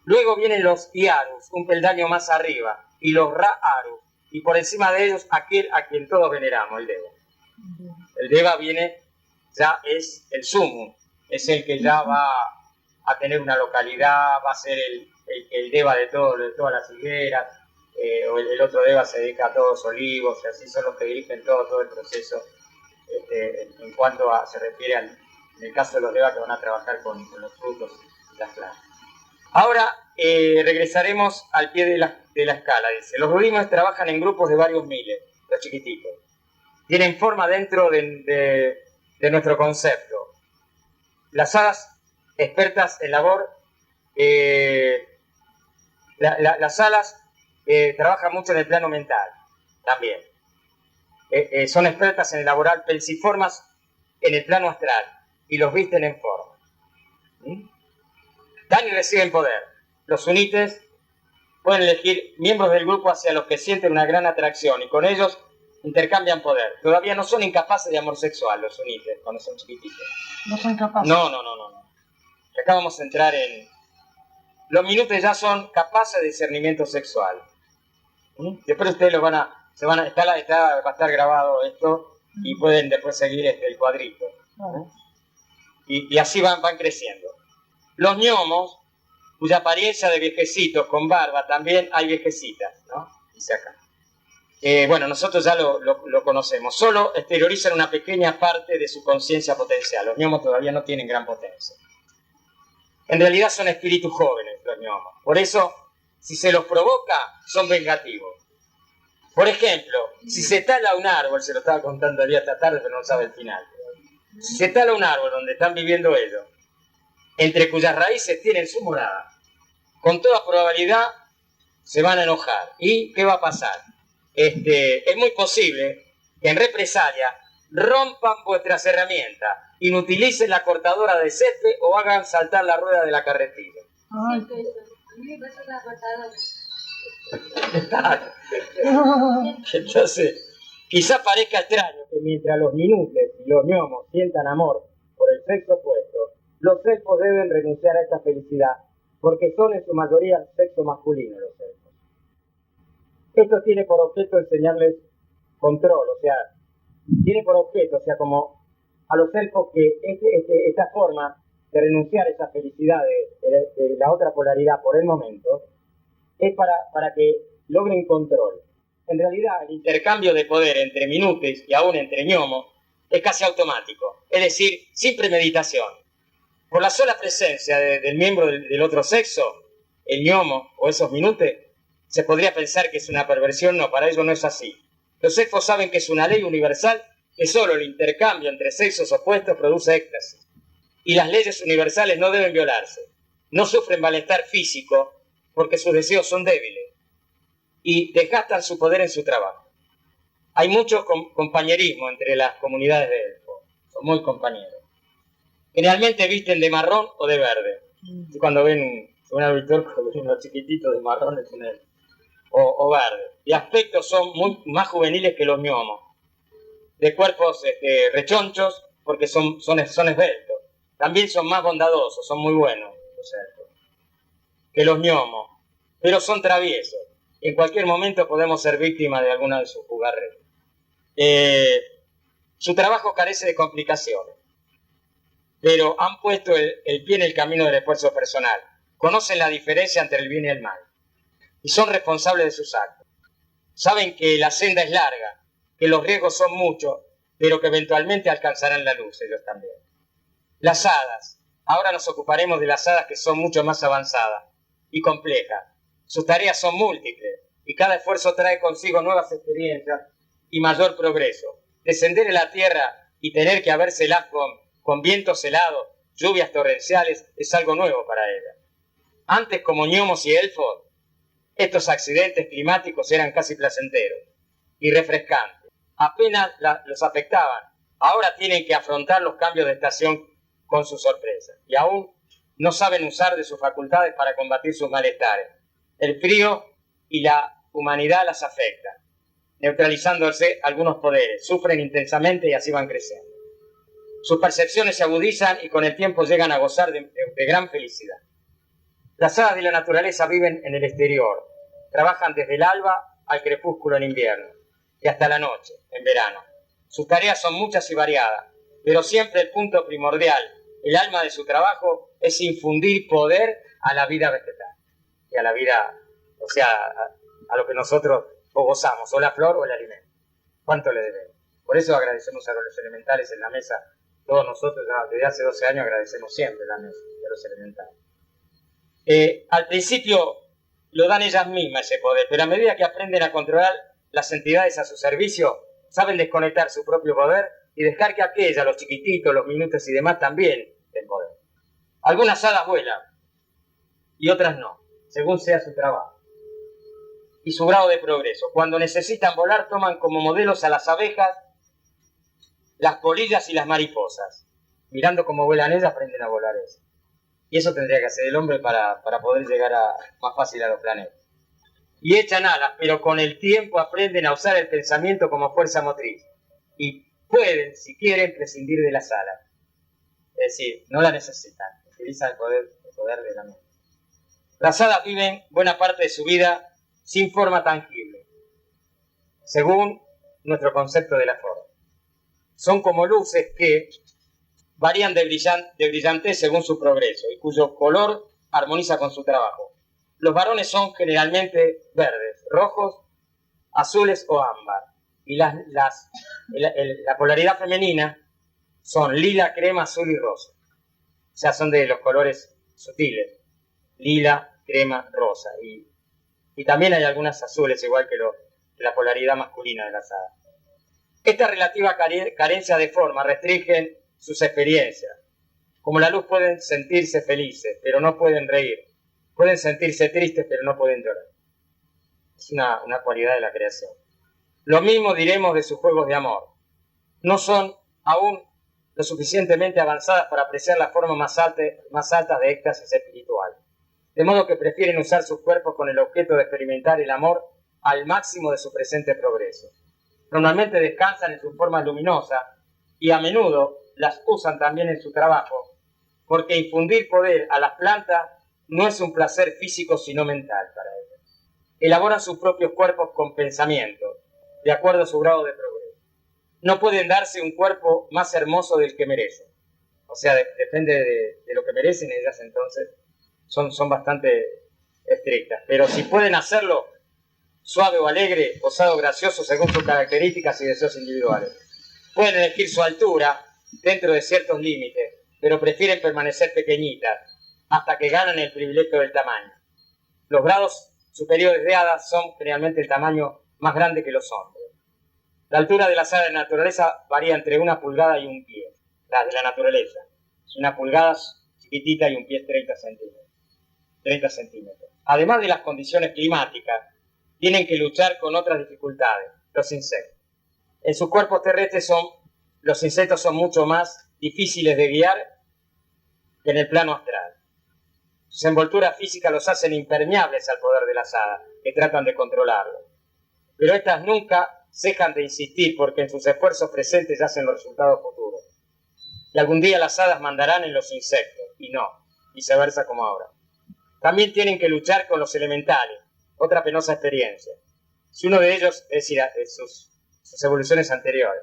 Luego vienen los Iarus, un peldaño más arriba, y los Ra-Arus, y por encima de ellos aquel a quien todos veneramos, el Deva. El Deva ya es el Sumo, es el que ya va a tener una localidad, va a ser el Deva de todas las higueras, o el otro Deva se dedica a todos los olivos, y así son los que dirigen todo el proceso en cuanto se refiere en el caso de los Deva que van a trabajar con los frutos y las plantas. Ahora regresaremos al pie de la escala. Dice, los budismos trabajan en grupos de varios miles, los chiquititos. Tienen forma dentro de nuestro concepto. Las hadas expertas en labor, las hadas trabajan mucho en el plano mental también. Son expertas en elaborar pelsiformas en el plano astral y los visten en forma. Dan y reciben poder. Los sunites pueden elegir miembros del grupo hacia los que sienten una gran atracción y con ellos intercambian poder. Todavía no son incapaces de amor sexual los sunites cuando son chiquititos. No son capaces. No. Acá vamos a entrar en... Los minutes ya son capaces de discernimiento sexual. Después ustedes va a estar grabado esto y pueden después seguir el cuadrito. Y así van creciendo. Los gnomos, cuya apariencia de viejecitos con barba, también hay viejecitas, ¿no? Dice acá. Bueno, nosotros ya lo conocemos. Solo exteriorizan una pequeña parte de su conciencia potencial. Los gnomos todavía no tienen gran potencia. En realidad son espíritus jóvenes los gnomos. Por eso, si se los provoca, son vengativos. Por ejemplo, si se tala un árbol, se lo estaba contando el día esta tarde, pero no sabe el final. Si se tala un árbol donde están viviendo ellos, entre cuyas raíces tienen su morada, con toda probabilidad se van a enojar. ¿Y qué va a pasar? Es muy posible que en represalia rompan vuestras herramientas, inutilicen la cortadora de césped o hagan saltar la rueda de la carretilla. Ay. A mí me pasó una cortadora. Entonces, quizá parezca extraño que mientras los minutes y los gnomos sientan amor por el sexo opuesto, los elfos deben renunciar a esta felicidad, porque son en su mayoría sexo masculino los elfos. Esto tiene por objeto enseñarles control, tiene por objeto, como a los elfos que esta forma de renunciar a esa felicidad de la otra polaridad por el momento, es para que logren control. En realidad, el intercambio de poder entre minutes y aún entre gnomos es casi automático, es decir, sin premeditación. Por la sola presencia del miembro del otro sexo, el gnomo o esos minutes, se podría pensar que es una perversión. No, para ellos no es así. Los elfos saben que es una ley universal que solo el intercambio entre sexos opuestos produce éxtasis. Y las leyes universales no deben violarse. No sufren malestar físico porque sus deseos son débiles y desgastan su poder en su trabajo. Hay mucho compañerismo entre las comunidades de elfos. Son muy compañeros. Generalmente visten de marrón o de verde. Cuando ven un auditor con unos chiquititos de marrón o verde. De aspecto son más juveniles que los gnomos. De cuerpos rechonchos porque son esbeltos. También son más bondadosos, son muy buenos los elfos que los gnomos, pero son traviesos. En cualquier momento podemos ser víctimas de alguna de sus jugarretas. Su trabajo carece de complicaciones, pero han puesto el pie en el camino del esfuerzo personal. Conocen la diferencia entre el bien y el mal y son responsables de sus actos. Saben que la senda es larga, que los riesgos son muchos, pero que eventualmente alcanzarán la luz ellos también. Las hadas. Ahora nos ocuparemos de las hadas, que son mucho más avanzadas y complejas. Sus tareas son múltiples y cada esfuerzo trae consigo nuevas experiencias y mayor progreso. Descender en la tierra y tener que habérselas con vientos helados, lluvias torrenciales, es algo nuevo para ellas. Antes, como gnomos y elfos, estos accidentes climáticos eran casi placenteros y refrescantes. Apenas los afectaban. Ahora tienen que afrontar los cambios de estación con sus sorpresas y aún no saben usar de sus facultades para combatir sus malestares. El frío y la humanidad las afectan, neutralizándose algunos poderes. Sufren intensamente y así van creciendo. Sus percepciones se agudizan y con el tiempo llegan a gozar de gran felicidad. Las hadas de la naturaleza viven en el exterior. Trabajan desde el alba al crepúsculo en invierno y hasta la noche en verano. Sus tareas son muchas y variadas, pero siempre el punto primordial, el alma de su trabajo, es infundir poder a la vida vegetal y a la vida, a lo que nosotros o gozamos, o la flor o el alimento. ¿Cuánto le debemos? Por eso agradecemos a los elementales en la mesa. Todos nosotros desde hace 12 años agradecemos siempre la mesa de los elementales. Al principio lo dan ellas mismas ese poder, pero a medida que aprenden a controlar las entidades a su servicio, saben desconectar su propio poder y dejar que aquellas, los chiquititos, los minutos y demás, también den poder. Algunas hadas vuelan y otras no, según sea su trabajo y su grado de progreso. Cuando necesitan volar, toman como modelos a las abejas, las polillas y las mariposas. Mirando cómo vuelan ellas, aprenden a volar eso. Y eso tendría que hacer el hombre para poder llegar más fácil a los planetas. Y echan alas, pero con el tiempo aprenden a usar el pensamiento como fuerza motriz. Y pueden, si quieren, prescindir de las alas. Es decir, no la necesitan. Utilizan el poder de la mente. Las hadas viven buena parte de su vida sin forma tangible, según nuestro concepto de la forma. Son como luces que varían de brillantez según su progreso y cuyo color armoniza con su trabajo. Los varones son generalmente verdes, rojos, azules o ámbar. Y la polaridad femenina son lila, crema, azul y rosa. O sea, son de los colores sutiles. Lila, crema, rosa. Y también hay algunas azules, igual que la polaridad masculina de las hadas. Esta relativa carencia de forma restringen sus experiencias. Como la luz pueden sentirse felices, pero no pueden reír. Pueden sentirse tristes, pero no pueden llorar. Es una cualidad de la creación. Lo mismo diremos de sus juegos de amor. No son aún lo suficientemente avanzadas para apreciar la forma más alta de éxtasis espiritual. De modo que prefieren usar sus cuerpos con el objeto de experimentar el amor al máximo de su presente progreso. Normalmente descansan en sus formas luminosas y a menudo las usan también en su trabajo, porque infundir poder a las plantas no es un placer físico sino mental para ellos. Elaboran sus propios cuerpos con pensamiento, de acuerdo a su grado de progreso. No pueden darse un cuerpo más hermoso del que merecen. O sea, depende de lo que merecen ellas, entonces son bastante estrictas. Pero si pueden hacerlo suave o alegre, osado o gracioso según sus características y deseos individuales. Pueden elegir su altura dentro de ciertos límites, pero prefieren permanecer pequeñitas hasta que ganan el privilegio del tamaño. Los grados superiores de hadas son generalmente el tamaño más grande que los hombres. La altura de las hadas de la naturaleza varía entre 1 pulgada y 1 pie. Las de la naturaleza. 1 pulgada chiquitita y 1 pie 30 centímetros. Además de las condiciones climáticas, tienen que luchar con otras dificultades, los insectos. En sus cuerpos terrestres los insectos son mucho más difíciles de guiar que en el plano astral. Sus envolturas físicas los hacen impermeables al poder de las hadas, que tratan de controlarlo. Pero estas nunca cejan de insistir porque en sus esfuerzos presentes hacen los resultados futuros. Y algún día las hadas mandarán en los insectos, y no, viceversa como ahora. También tienen que luchar con los elementales, otra penosa experiencia. Si uno de ellos, es decir, sus evoluciones anteriores,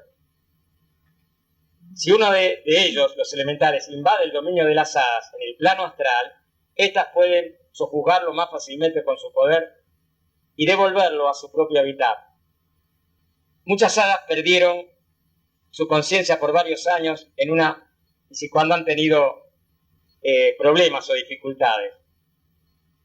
si uno de ellos, los elementales, invade el dominio de las hadas en el plano astral, éstas pueden sojuzgarlo más fácilmente con su poder y devolverlo a su propio hábitat. Muchas hadas perdieron su conciencia por varios años cuando han tenido problemas o dificultades.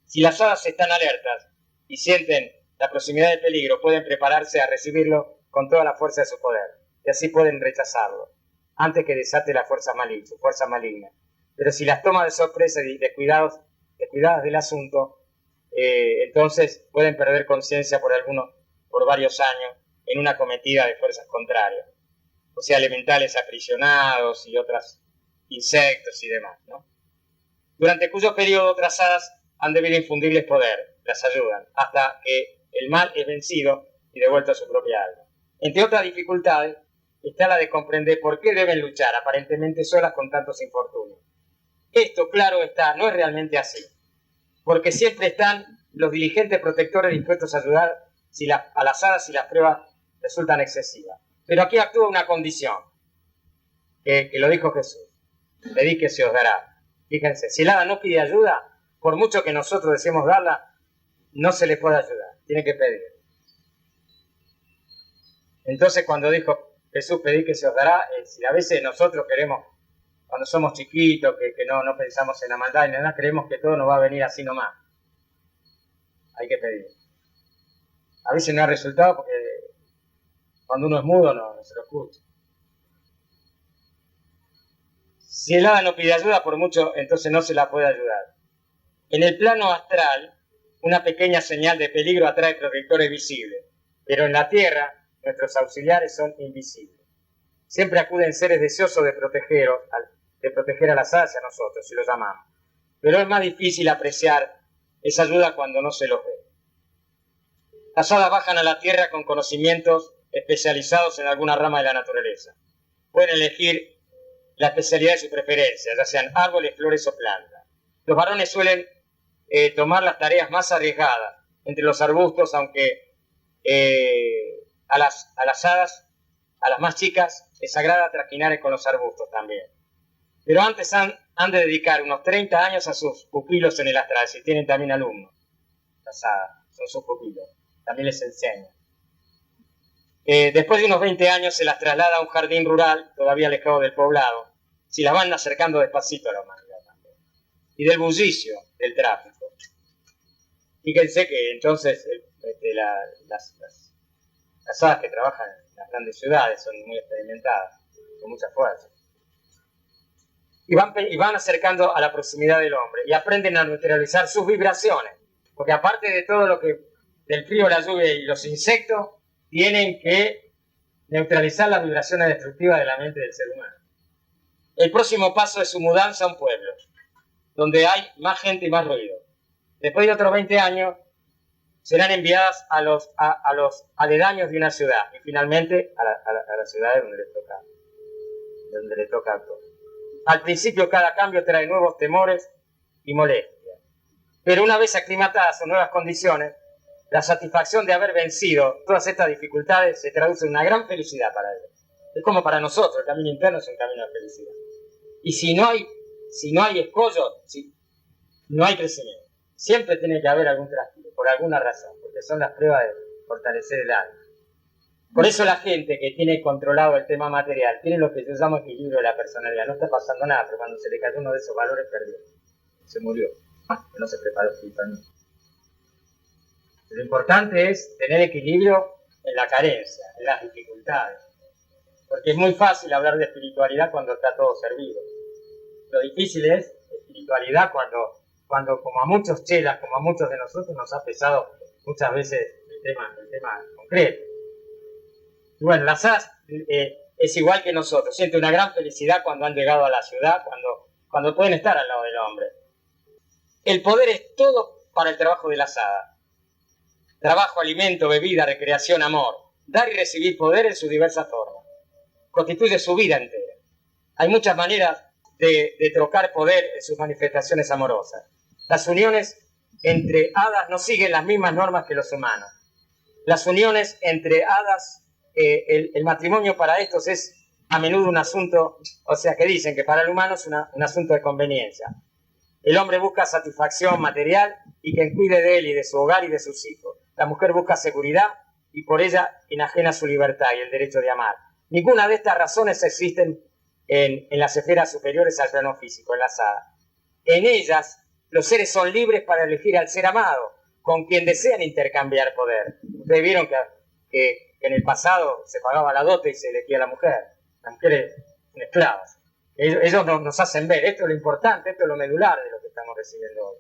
Si las hadas están alertas y sienten la proximidad del peligro, pueden prepararse a recibirlo con toda la fuerza de su poder, y así pueden rechazarlo, antes que desate su fuerza maligna. Pero si las toma de sorpresa y descuidadas del asunto, entonces pueden perder conciencia por varios años en una cometida de fuerzas contrarias, o sea, elementales aprisionados y otros insectos y demás, ¿no? Durante cuyo periodo otras hadas han debido infundirles poder, las ayudan, hasta que el mal es vencido y devuelto a su propia alma. Entre otras dificultades está la de comprender por qué deben luchar aparentemente solas con tantos infortunios. Esto, claro está, no es realmente así, porque siempre están los diligentes protectores dispuestos a ayudar a las hadas si las pruebas resultan excesivas. Pero aquí actúa una condición, que lo dijo Jesús: pedid que se os dará. Fíjense, si el hada no pide ayuda, por mucho que nosotros deseemos darla, no se le puede ayudar. tiene que pedir. Entonces cuando dijo Jesús, pedid que se os dará, si a veces nosotros queremos, cuando somos chiquitos, que no pensamos en la maldad y nada, creemos que todo nos va a venir así nomás. Hay que pedir. A veces no ha resultado porque cuando uno es mudo no se lo escucha. Si el hada no pide ayuda, por mucho, entonces no se la puede ayudar. En el plano astral, una pequeña señal de peligro atrae protectores visibles, pero en la tierra, nuestros auxiliares son invisibles. Siempre acuden seres deseosos de proteger a las hadas y a nosotros, si los amamos. Pero es más difícil apreciar esa ayuda cuando no se los ve. Las hadas bajan a la tierra con conocimientos especializados en alguna rama de la naturaleza. Pueden elegir la especialidad de su preferencia, ya sean árboles, flores o plantas. Los varones suelen tomar las tareas más arriesgadas entre los arbustos, aunque a las hadas, a las más chicas, les agrada trajinar con los arbustos también. Pero antes han de dedicar unos 30 años a sus pupilos en el astral, si tienen también alumnos. Las hadas son sus pupilos, también les enseñan. Después de unos 20 años se las traslada a un jardín rural, todavía alejado del poblado, si las van acercando despacito a la humanidad también. Y del bullicio del tráfico. Fíjense que entonces las hadas que trabajan en las grandes ciudades son muy experimentadas, con mucha fuerza. Y van acercando a la proximidad del hombre y aprenden a neutralizar sus vibraciones. Porque aparte de todo lo que del frío, la lluvia y los insectos, tienen que neutralizar las vibraciones destructivas de la mente del ser humano. El próximo paso es su mudanza a un pueblo, donde hay más gente y más ruido. Después de otros 20 años, serán enviadas a los aledaños de una ciudad y finalmente a la ciudad donde les toca actuar. Al principio cada cambio trae nuevos temores y molestias, pero una vez aclimatadas a nuevas condiciones, la satisfacción de haber vencido todas estas dificultades se traduce en una gran felicidad para ellos. Es como para nosotros, el camino interno es un camino de felicidad. Y si no hay escollo, no hay crecimiento. Siempre tiene que haber algún traspié, por alguna razón, porque son las pruebas de fortalecer el alma. Por eso la gente que tiene controlado el tema material tiene lo que yo llamo equilibrio de la personalidad. No está pasando nada, pero cuando se le cayó uno de esos valores, perdió. Se murió. No se preparó espiritualmente. Lo importante es tener equilibrio en la carencia, en las dificultades. Porque es muy fácil hablar de espiritualidad cuando está todo servido. Lo difícil es espiritualidad cuando como a muchos chelas, como a muchos de nosotros, nos ha pesado muchas veces el tema concreto. Y bueno, las hadas es igual que nosotros, siente una gran felicidad cuando han llegado a la ciudad, cuando pueden estar al lado del hombre. El poder es todo para el trabajo de las hadas. Trabajo, alimento, bebida, recreación, amor. Dar y recibir poder en sus diversas formas. Constituye su vida entera. Hay muchas maneras de trocar poder en sus manifestaciones amorosas. Las uniones entre hadas no siguen las mismas normas que los humanos. Las uniones entre hadas, el matrimonio para estos es a menudo un asunto, o sea que dicen que para el humano es un asunto de conveniencia. El hombre busca satisfacción material y quien cuide de él y de su hogar y de sus hijos. La mujer busca seguridad y por ella enajena su libertad y el derecho de amar. Ninguna de estas razones existen en las esferas superiores al plano físico, en las hadas. En ellas, los seres son libres para elegir al ser amado, con quien desean intercambiar poder. Ustedes vieron que en el pasado se pagaba la dote y se elegía a la mujer. Las mujeres son esclavas. Ellos nos hacen ver, esto es lo importante, esto es lo medular de lo que estamos recibiendo hoy.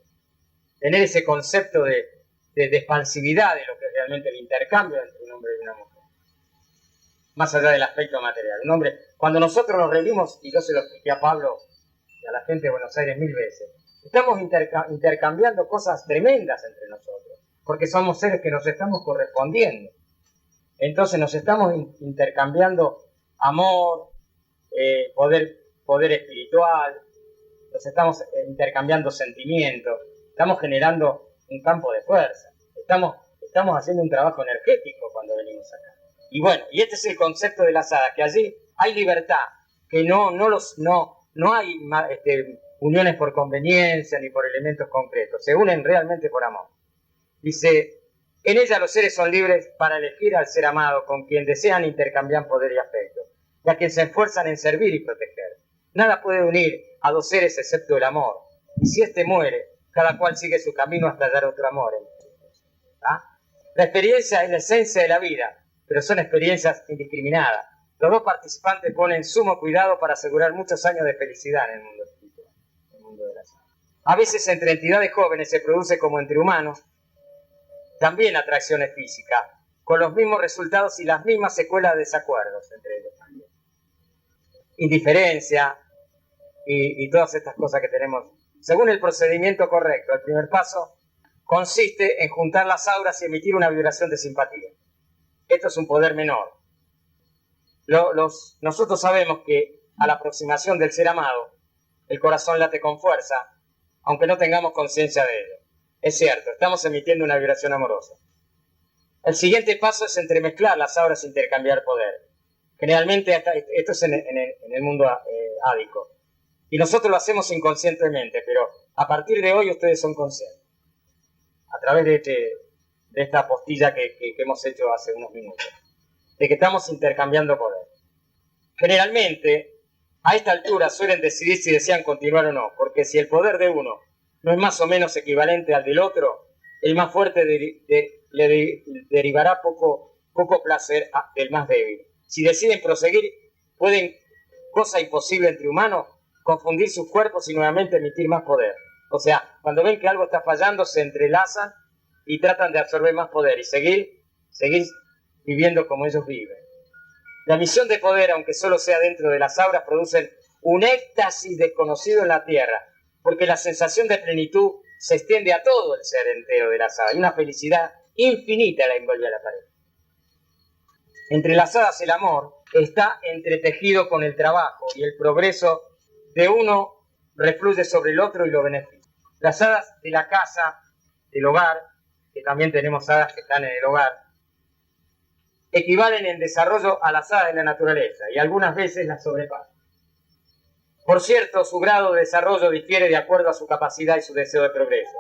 Tener ese concepto de expansividad de lo que es realmente el intercambio entre un hombre y una mujer. Más allá del aspecto material. Un hombre, cuando nosotros nos reunimos, y yo se lo expliqué a Pablo y a la gente de Buenos Aires 1000 veces, estamos intercambiando cosas tremendas entre nosotros, porque somos seres que nos estamos correspondiendo. Entonces nos estamos intercambiando amor, poder espiritual, nos estamos intercambiando sentimientos, estamos generando un campo de fuerza, estamos haciendo un trabajo energético cuando venimos acá. Y bueno, y este es el concepto de las hadas, que allí hay libertad, que no hay uniones por conveniencia ni por elementos concretos, se unen realmente por amor. Dice, En ella los seres son libres para elegir al ser amado con quien desean intercambiar poder y afecto, y a quien se esfuerzan en servir y proteger. Nada puede unir a dos seres excepto el amor, y si éste muere, cada cual sigue su camino hasta hallar otro amor. ¿Ah? La experiencia es la esencia de la vida, pero son experiencias indiscriminadas. Los dos participantes ponen sumo cuidado para asegurar muchos años de felicidad en el mundo espiritual, en el mundo de la salud. A veces entre entidades jóvenes se produce, como entre humanos, también atracciones físicas, con los mismos resultados y las mismas secuelas de desacuerdos entre ellos también. Indiferencia y todas estas cosas que tenemos. Según el procedimiento correcto, el primer paso consiste en juntar las auras y emitir una vibración de simpatía. Esto es un poder menor. Nosotros sabemos que a la aproximación del ser amado, el corazón late con fuerza, aunque no tengamos conciencia de ello. Es cierto, estamos emitiendo una vibración amorosa. El siguiente paso es entremezclar las auras e intercambiar poder. Generalmente esto es en el mundo ádico. Y nosotros lo hacemos inconscientemente, pero a partir de hoy ustedes son conscientes. A través de esta apostilla que hemos hecho hace unos minutos. De que estamos intercambiando poder. Generalmente, a esta altura suelen decidir si desean continuar o no, porque si el poder de uno no es más o menos equivalente al del otro, el más fuerte le derivará poco placer del más débil. Si deciden proseguir, pueden, cosa imposible entre humanos, confundir sus cuerpos y nuevamente emitir más poder. O sea, cuando ven que algo está fallando, se entrelazan y tratan de absorber más poder y seguir viviendo como ellos viven. La misión de poder, aunque solo sea dentro de las auras, produce un éxtasis desconocido en la tierra, porque la sensación de plenitud se extiende a todo el ser entero de las hadas y una felicidad infinita la envuelve a la pareja. Entrelazadas el amor está entretejido con el trabajo y el progreso de uno refluye sobre el otro y lo beneficia. Las hadas de la casa, del hogar, que también tenemos hadas que están en el hogar, equivalen en desarrollo a las hadas de la naturaleza y algunas veces las sobrepasan. Por cierto, su grado de desarrollo difiere de acuerdo a su capacidad y su deseo de progreso,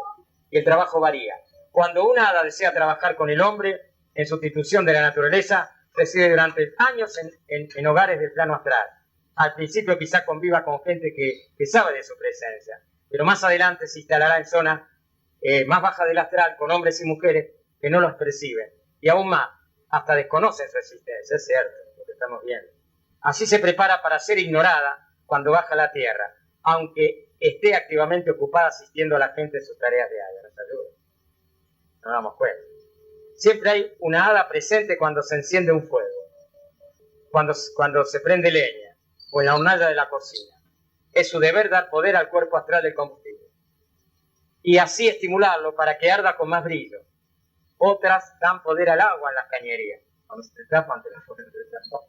y el trabajo varía. Cuando una hada desea trabajar con el hombre, en sustitución de la naturaleza, reside durante años en hogares del plano astral. Al principio quizá conviva con gente que sabe de su presencia, pero más adelante se instalará en zonas más bajas del astral con hombres y mujeres que no los perciben, y aún más, hasta desconocen su existencia, es cierto, lo que estamos viendo. Así se prepara para ser ignorada cuando baja a la tierra, aunque esté activamente ocupada asistiendo a la gente en sus tareas diarias. Nos ayuda. Nos damos cuenta. Siempre hay una hada presente cuando se enciende un fuego, cuando se prende leña o en la hornalla de la cocina. Es su deber dar poder al cuerpo astral del combustible y así estimularlo para que arda con más brillo. Otras dan poder al agua en las cañerías. Cuando se te tapan, te la ponen de tapar.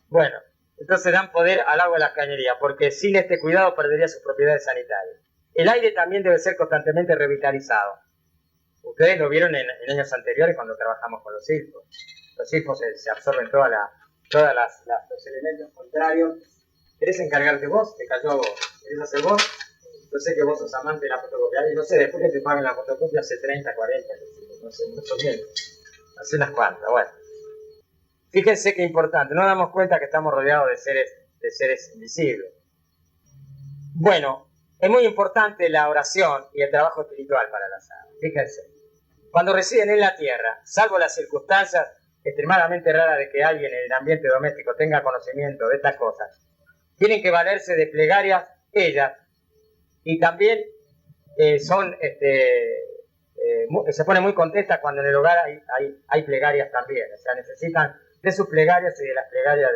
Bueno, entonces dan poder al agua en las cañerías, porque sin este cuidado perdería sus propiedades sanitarias. El aire también debe ser constantemente revitalizado. Ustedes lo vieron en años anteriores cuando trabajamos con los silfos. Los silfos se absorben todos los elementos contrarios. ¿Querés encargarte vos? Te cayó a vos. ¿Querés hacer vos? Yo sé que vos sos amante de la fotocopia. Y no sé, después que te paguen la fotocopia hace 30, 40, no sé, mucho menos. Hace unas cuantas, bueno. Fíjense qué importante, nos damos cuenta que estamos rodeados de seres invisibles. Bueno, es muy importante la oración y el trabajo espiritual para las hadas. Fíjense, cuando residen en la tierra, salvo las circunstancias extremadamente raras de que alguien en el ambiente doméstico tenga conocimiento de estas cosas, tienen que valerse de plegarias ellas, y también se pone muy contenta cuando en el hogar hay plegarias también, o sea, necesitan de sus plegarias y de las plegarias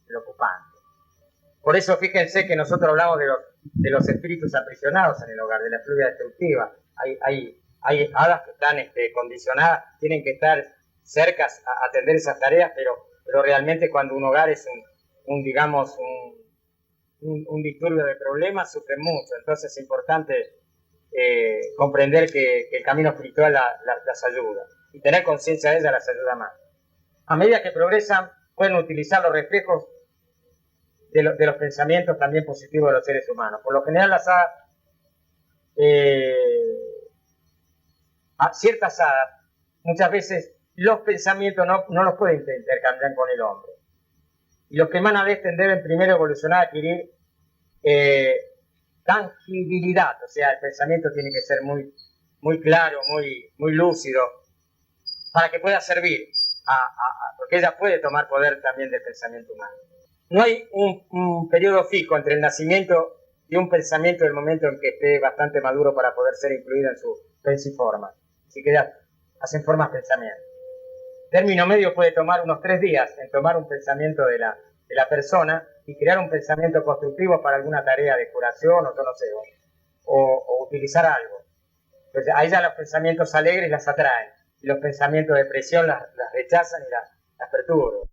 del ocupante. Por eso fíjense que nosotros hablamos de los espíritus aprisionados en el hogar, de la fluidez destructiva. Hay hadas que están condicionadas, tienen que estar cercas a atender esas tareas, pero realmente cuando un hogar es un disturbio de problemas, sufren mucho. Entonces es importante comprender que el camino espiritual las ayuda, y tener conciencia de ellas las ayuda más. A medida que progresan, pueden utilizar los reflejos de los pensamientos también positivos de los seres humanos. Por lo general, las hadas a ciertas hadas, muchas veces los pensamientos no los pueden intercambiar con el hombre. Y los que emanan de este deben primero evolucionar a adquirir tangibilidad, o sea, el pensamiento tiene que ser muy claro, muy lúcido, para que pueda servir, porque ella puede tomar poder también del pensamiento humano. No hay un periodo fijo entre el nacimiento de un pensamiento y el momento en que esté bastante maduro para poder ser incluido en su pensiforma. Así que ya hacen formas pensamiento. Término medio puede tomar unos 3 días en tomar un pensamiento de la persona y crear un pensamiento constructivo para alguna tarea de curación o yo no sé, o utilizar algo. Entonces ahí ya los pensamientos alegres las atraen y los pensamientos de presión las rechazan y las perturban.